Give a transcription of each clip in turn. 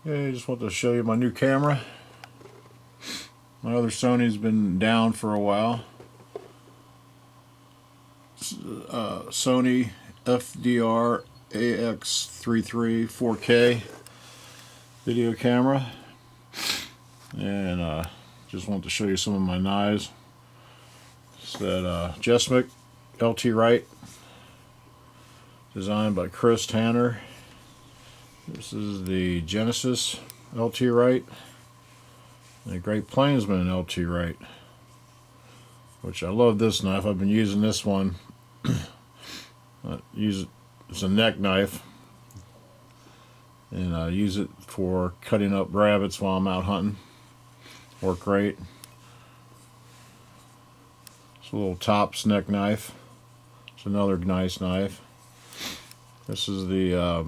Okay, I just want to show you my new camera. My other Sony's been down for a while. It's, Sony FDR AX33 4K video camera, and just want to show you some of my knives. It's that Jesmic LT Wright, designed by Chris Tanner. This is the Genesis LT Wright, the Great Plainsman LT Wright, which I love this knife. I've been using this one. Use it as a neck knife, and I use it for cutting up rabbits while I'm out hunting. Work great. It's a little Tops neck knife. It's another nice knife. This is the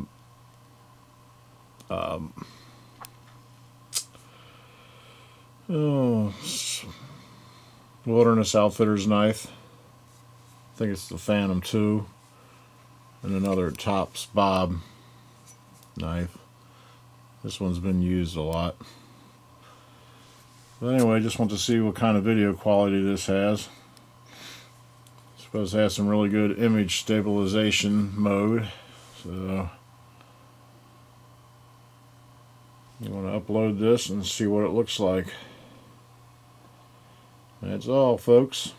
Wilderness Outfitters knife. I think it's the Phantom 2. And another Tops Bob knife. This one's been used a lot. But anyway, I just want to see what kind of video quality this has. It's supposed to have some really good image stabilization mode. So you want to upload this and see what it looks like. That's all, folks.